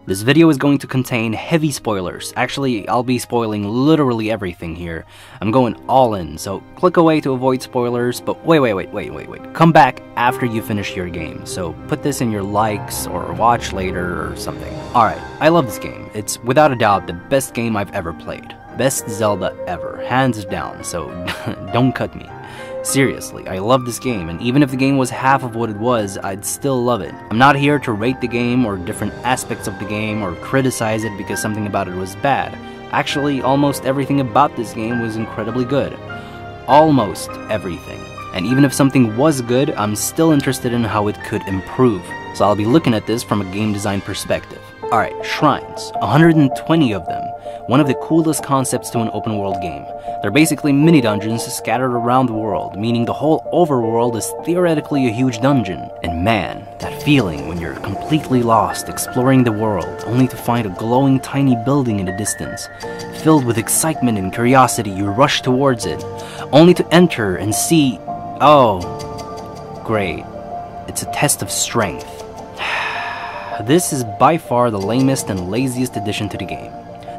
This video is going to contain heavy spoilers. Actually, I'll be spoiling literally everything here. I'm going all in, so click away to avoid spoilers, but wait. Come back after you finish your game, so put this in your likes or watch later or something. Alright, I love this game. It's without a doubt the best game I've ever played. Best Zelda ever, hands down, so don't cut me. Seriously, I love this game, and even if the game was half of what it was, I'd still love it. I'm not here to rate the game or different aspects of the game or criticize it because something about it was bad. Actually, almost everything about this game was incredibly good. Almost everything. And even if something was good, I'm still interested in how it could improve. So I'll be looking at this from a game design perspective. Alright, shrines. 120 of them. One of the coolest concepts to an open world game. They're basically mini dungeons scattered around the world, meaning the whole overworld is theoretically a huge dungeon. And man, that feeling when you're completely lost exploring the world, only to find a glowing tiny building in the distance. Filled with excitement and curiosity, you rush towards it, only to enter and see, oh, great, it's a test of strength. This is by far the lamest and laziest addition to the game.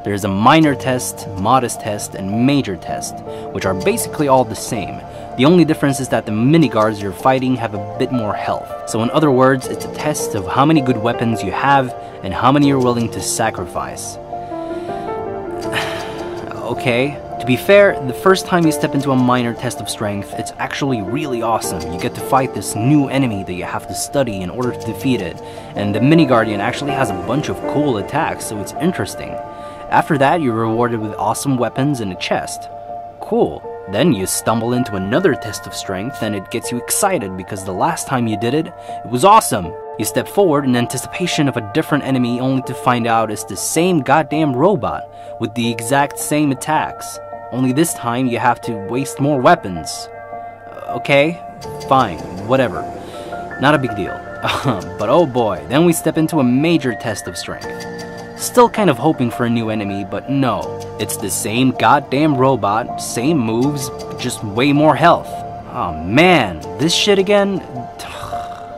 There is a minor test, modest test, and major test, which are basically all the same. The only difference is that the mini-guards you're fighting have a bit more health. So in other words, it's a test of how many good weapons you have and how many you're willing to sacrifice. Okay, to be fair, the first time you step into a minor test of strength, it's actually really awesome. You get to fight this new enemy that you have to study in order to defeat it, and the mini-guardian actually has a bunch of cool attacks, so it's interesting. After that, you're rewarded with awesome weapons and a chest. Cool. Then you stumble into another test of strength and it gets you excited because the last time you did it, it was awesome. You step forward in anticipation of a different enemy only to find out it's the same goddamn robot with the exact same attacks. Only this time you have to waste more weapons. Okay, fine, whatever. Not a big deal. But oh boy, then we step into a major test of strength. Still kind of hoping for a new enemy, but no. It's the same goddamn robot, same moves, just way more health. Oh man, this shit again?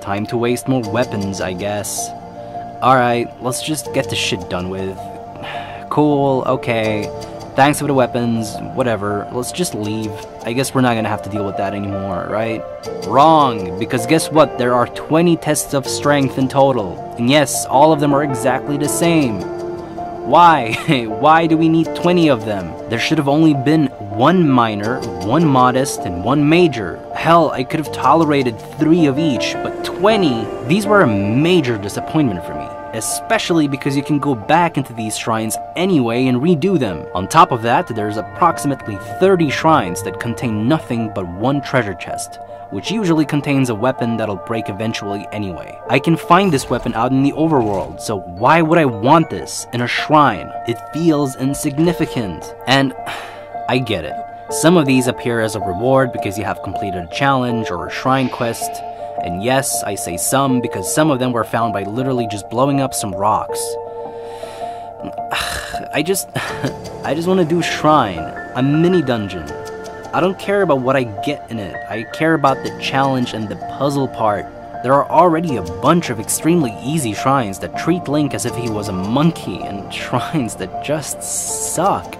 Time to waste more weapons, I guess. Alright, let's just get this shit done with. Cool, okay. Thanks for the weapons, whatever. Let's just leave. I guess we're not gonna have to deal with that anymore, right? Wrong, because guess what? There are 20 tests of strength in total. And yes, all of them are exactly the same. Why? Why do we need 20 of them? There should have only been one minor, one modest, and one major. Hell, I could have tolerated 3 of each, but 20? These were a major disappointment for me. Especially because you can go back into these shrines anyway and redo them. On top of that, there's approximately 30 shrines that contain nothing but one treasure chest, which usually contains a weapon that'll break eventually anyway. I can find this weapon out in the overworld, so why would I want this in a shrine? It feels insignificant. And I get it. Some of these appear as a reward because you have completed a challenge or a shrine quest. And yes, I say some because some of them were found by literally just blowing up some rocks. I just want to do shrine, a mini dungeon. I don't care about what I get in it. I care about the challenge and the puzzle part. There are already a bunch of extremely easy shrines that treat Link as if he was a monkey, and shrines that just suck.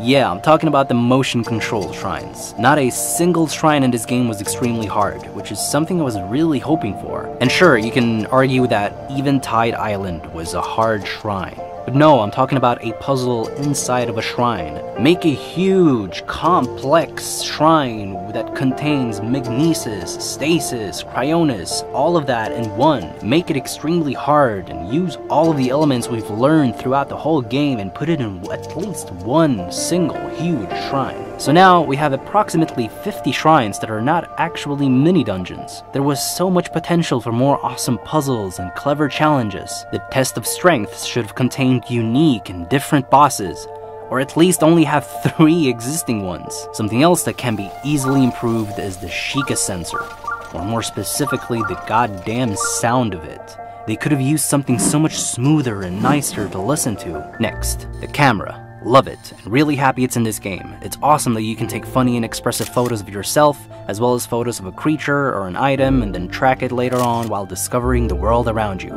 Yeah, I'm talking about the motion control shrines. Not a single shrine in this game was extremely hard, which is something I was really hoping for. And sure, you can argue that Eventide Island was a hard shrine. But no, I'm talking about a puzzle inside of a shrine. Make a huge, complex shrine that contains magnesis, stasis, cryonis, all of that in one. Make it extremely hard and use all of the elements we've learned throughout the whole game and put it in at least one single huge shrine. So now we have approximately 50 shrines that are not actually mini dungeons. There was so much potential for more awesome puzzles and clever challenges. The test of strength should have contained unique and different bosses, or at least only have 3 existing ones. Something else that can be easily improved is the Sheikah sensor, or more specifically the goddamn sound of it. They could have used something so much smoother and nicer to listen to. Next, the camera. Love it, and really happy it's in this game. It's awesome that you can take funny and expressive photos of yourself, as well as photos of a creature or an item, and then track it later on while discovering the world around you.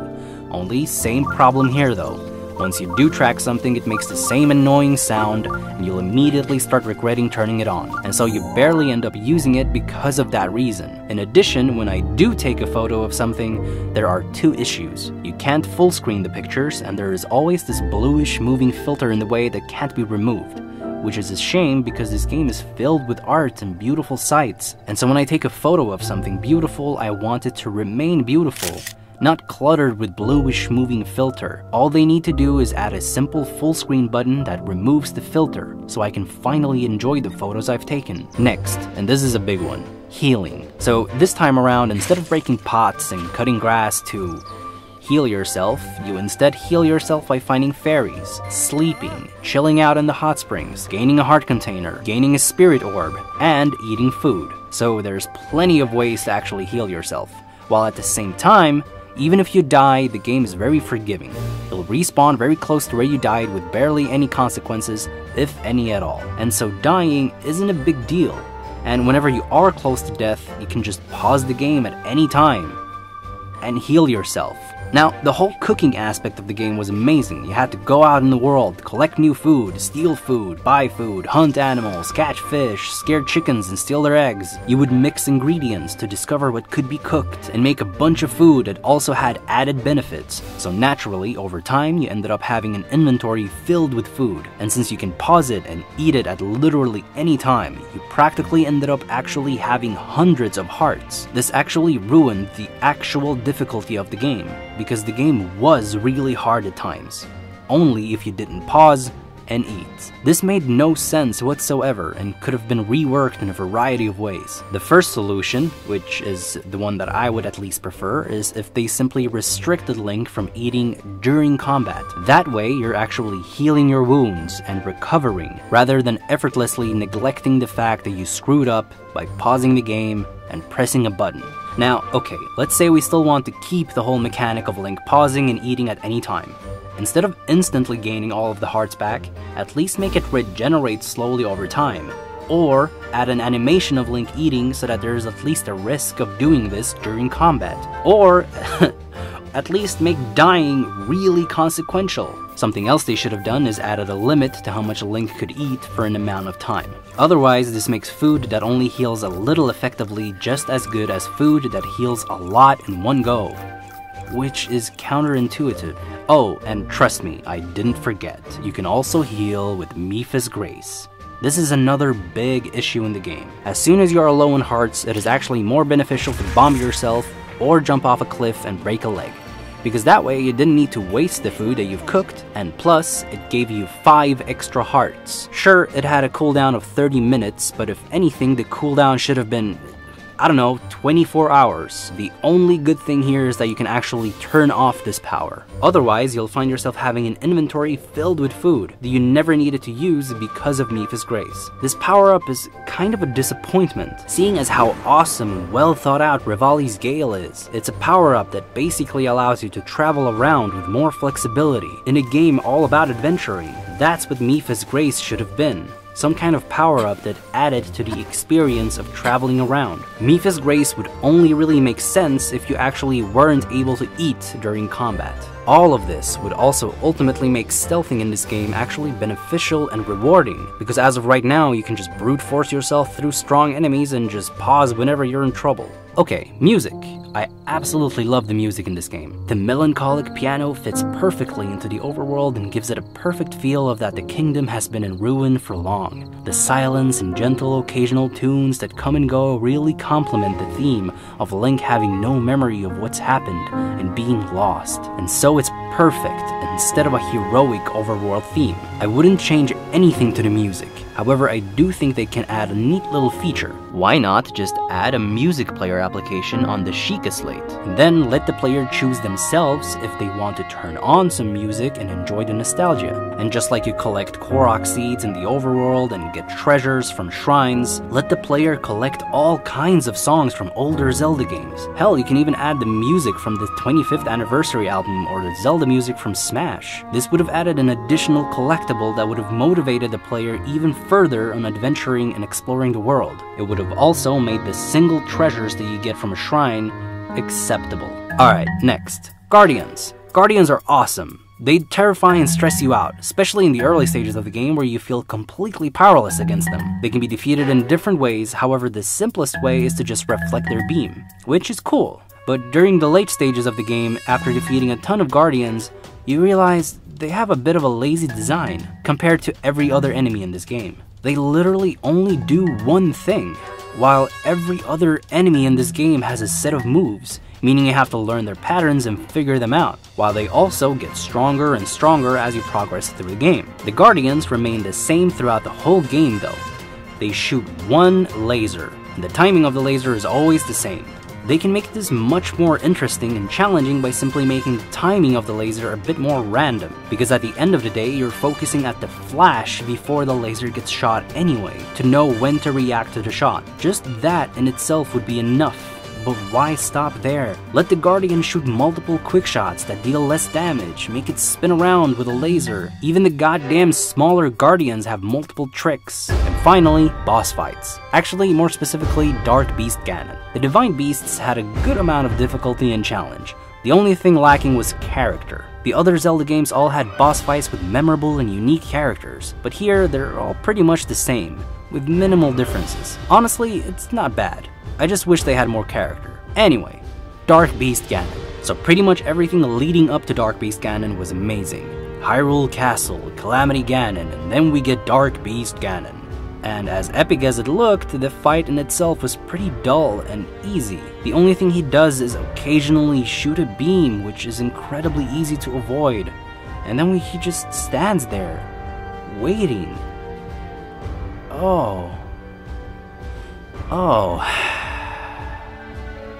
Only same problem here though. Once you do track something, it makes the same annoying sound, and you'll immediately start regretting turning it on. And so you barely end up using it because of that reason. In addition, when I do take a photo of something, there are two issues. You can't full screen the pictures, and there is always this bluish moving filter in the way that can't be removed. Which is a shame because this game is filled with art and beautiful sights. And so when I take a photo of something beautiful, I want it to remain beautiful. Not cluttered with bluish moving filter. All they need to do is add a simple full screen button that removes the filter, so I can finally enjoy the photos I've taken. Next, and this is a big one, healing. So this time around, instead of breaking pots and cutting grass to heal yourself, you instead heal yourself by finding fairies, sleeping, chilling out in the hot springs, gaining a heart container, gaining a spirit orb, and eating food. So there's plenty of ways to actually heal yourself. While at the same time, even if you die, the game is very forgiving. You'll respawn very close to where you died with barely any consequences, if any at all. And so dying isn't a big deal. And whenever you are close to death, you can just pause the game at any time and heal yourself. Now, the whole cooking aspect of the game was amazing. You had to go out in the world, collect new food, steal food, buy food, hunt animals, catch fish, scare chickens and steal their eggs. You would mix ingredients to discover what could be cooked and make a bunch of food that also had added benefits. So naturally, over time, you ended up having an inventory filled with food. And since you can pause it and eat it at literally any time, you practically ended up actually having hundreds of hearts. This actually ruined the actual difficulty of the game, because the game was really hard at times, only if you didn't pause and eat. This made no sense whatsoever and could have been reworked in a variety of ways. The first solution, which is the one that I would at least prefer, is if they simply restricted Link from eating during combat. That way, you're actually healing your wounds and recovering, rather than effortlessly neglecting the fact that you screwed up by pausing the game and pressing a button. Now, okay, let's say we still want to keep the whole mechanic of Link pausing and eating at any time. Instead of instantly gaining all of the hearts back, at least make it regenerate slowly over time. Or add an animation of Link eating so that there is at least a risk of doing this during combat. Or at least make dying really consequential. Something else they should have done is added a limit to how much Link could eat for an amount of time. Otherwise, this makes food that only heals a little effectively just as good as food that heals a lot in one go, which is counterintuitive. Oh, and trust me, I didn't forget, you can also heal with Mipha's Grace. This is another big issue in the game. As soon as you are low in hearts, it is actually more beneficial to bomb yourself or jump off a cliff and break a leg, because that way you didn't need to waste the food that you've cooked, and plus, it gave you 5 extra hearts. Sure, it had a cooldown of 30 minutes, but if anything, the cooldown should have been, I don't know, 24 hours. The only good thing here is that you can actually turn off this power. Otherwise, you'll find yourself having an inventory filled with food that you never needed to use because of Mipha's Grace. This power-up is kind of a disappointment, seeing as how awesome and well thought out Revali's Gale is. It's a power-up that basically allows you to travel around with more flexibility in a game all about adventuring. That's what Mipha's Grace should have been. Some kind of power-up that added to the experience of traveling around. Mipha's Grace would only really make sense if you actually weren't able to eat during combat. All of this would also ultimately make stealthing in this game actually beneficial and rewarding, because as of right now, you can just brute force yourself through strong enemies and just pause whenever you're in trouble. Okay, music. I absolutely love the music in this game. The melancholic piano fits perfectly into the overworld and gives it a perfect feel of that the kingdom has been in ruin for long. The silence and gentle occasional tunes that come and go really complement the theme of Link having no memory of what's happened and being lost. And so it's perfect instead of a heroic overworld theme. I wouldn't change anything to the music. However, I do think they can add a neat little feature. Why not just add a music player application on the Sheikah slate, and then let the player choose themselves if they want to turn on some music and enjoy the nostalgia. And just like you collect Korok seeds in the overworld and get treasures from shrines, let the player collect all kinds of songs from older Zelda games. Hell, you can even add the music from the 25th anniversary album or the Zelda music from Smash. This would have added an additional collectible that would have motivated the player even further on adventuring and exploring the world. It would have also made the single treasures that you get from a shrine acceptable. Alright, next. Guardians. Guardians are awesome. They terrify and stress you out, especially in the early stages of the game where you feel completely powerless against them. They can be defeated in different ways, however the simplest way is to just reflect their beam, which is cool. But during the late stages of the game, after defeating a ton of Guardians, you realize they have a bit of a lazy design compared to every other enemy in this game. They literally only do one thing, while every other enemy in this game has a set of moves, meaning you have to learn their patterns and figure them out, while they also get stronger and stronger as you progress through the game. The Guardians remain the same throughout the whole game though. They shoot one laser, and the timing of the laser is always the same. They can make this much more interesting and challenging by simply making the timing of the laser a bit more random, because at the end of the day you're focusing at the flash before the laser gets shot anyway, to know when to react to the shot. Just that in itself would be enough. But why stop there? Let the Guardian shoot multiple quick shots that deal less damage, make it spin around with a laser. Even the goddamn smaller Guardians have multiple tricks. And finally, boss fights. Actually, more specifically, Dark Beast Ganon. The Divine Beasts had a good amount of difficulty and challenge. The only thing lacking was character. The other Zelda games all had boss fights with memorable and unique characters, but here they're all pretty much the same, with minimal differences. Honestly, it's not bad. I just wish they had more character. Anyway, Dark Beast Ganon. So pretty much everything leading up to Dark Beast Ganon was amazing. Hyrule Castle, Calamity Ganon, and then we get Dark Beast Ganon. And as epic as it looked, the fight in itself was pretty dull and easy. The only thing he does is occasionally shoot a beam, which is incredibly easy to avoid. And then he just stands there, waiting. Oh.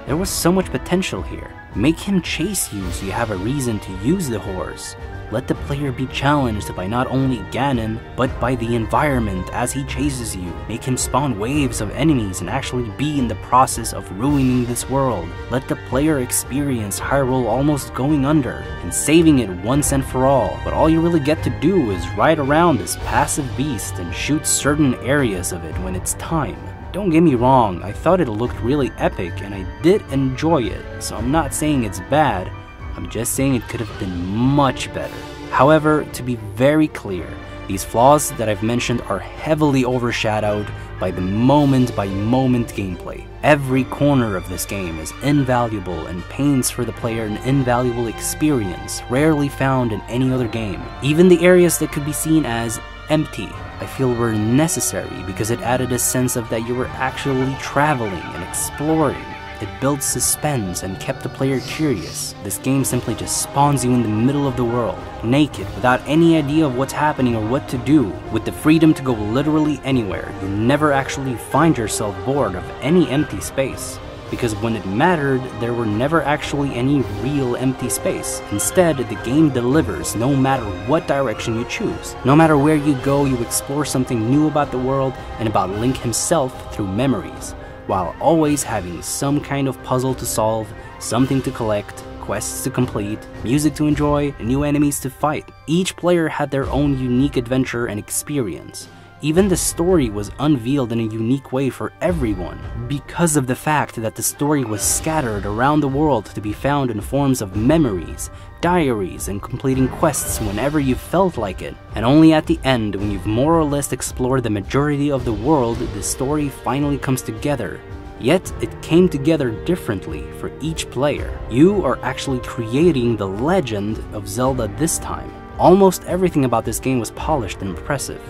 There was so much potential here. Make him chase you so you have a reason to use the horse. Let the player be challenged by not only Ganon, but by the environment as he chases you. Make him spawn waves of enemies and actually be in the process of ruining this world. Let the player experience Hyrule almost going under and saving it once and for all. But all you really get to do is ride around this passive beast and shoot certain areas of it when it's time. Don't get me wrong, I thought it looked really epic and I did enjoy it, so I'm not saying it's bad, I'm just saying it could have been much better. However, to be very clear, these flaws that I've mentioned are heavily overshadowed by the moment-by-moment gameplay. Every corner of this game is invaluable and paints for the player an invaluable experience, rarely found in any other game. Even the areas that could be seen as empty, I feel were necessary because it added a sense of that you were actually traveling and exploring. It built suspense and kept the player curious. This game simply just spawns you in the middle of the world, naked, without any idea of what's happening or what to do. With the freedom to go literally anywhere, you never actually find yourself bored of any empty space. Because when it mattered, there were never actually any real empty space. Instead, the game delivers no matter what direction you choose. No matter where you go, you explore something new about the world and about Link himself through memories, while always having some kind of puzzle to solve, something to collect, quests to complete, music to enjoy, and new enemies to fight. Each player had their own unique adventure and experience. Even the story was unveiled in a unique way for everyone, because of the fact that the story was scattered around the world to be found in forms of memories, diaries, and completing quests whenever you felt like it. And only at the end, when you've more or less explored the majority of the world, the story finally comes together. Yet, it came together differently for each player. You are actually creating the legend of Zelda this time. Almost everything about this game was polished and impressive.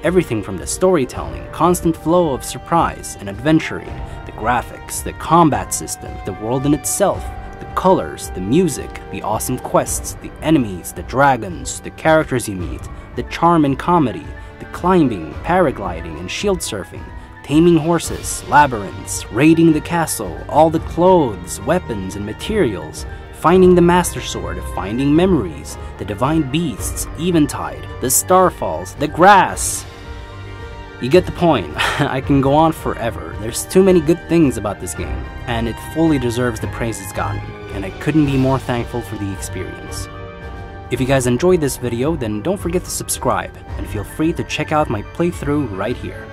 Everything from the storytelling, constant flow of surprise and adventuring, the graphics, the combat system, the world in itself, the colors, the music, the awesome quests, the enemies, the dragons, the characters you meet, the charm and comedy, the climbing, paragliding, and shield surfing, taming horses, labyrinths, raiding the castle, all the clothes, weapons, and materials, finding the Master Sword, finding memories, the divine beasts, Eventide, the starfalls, the grass. You get the point. I can go on forever. There's too many good things about this game, and it fully deserves the praise it's gotten, and I couldn't be more thankful for the experience. If you guys enjoyed this video, then don't forget to subscribe, and feel free to check out my playthrough right here.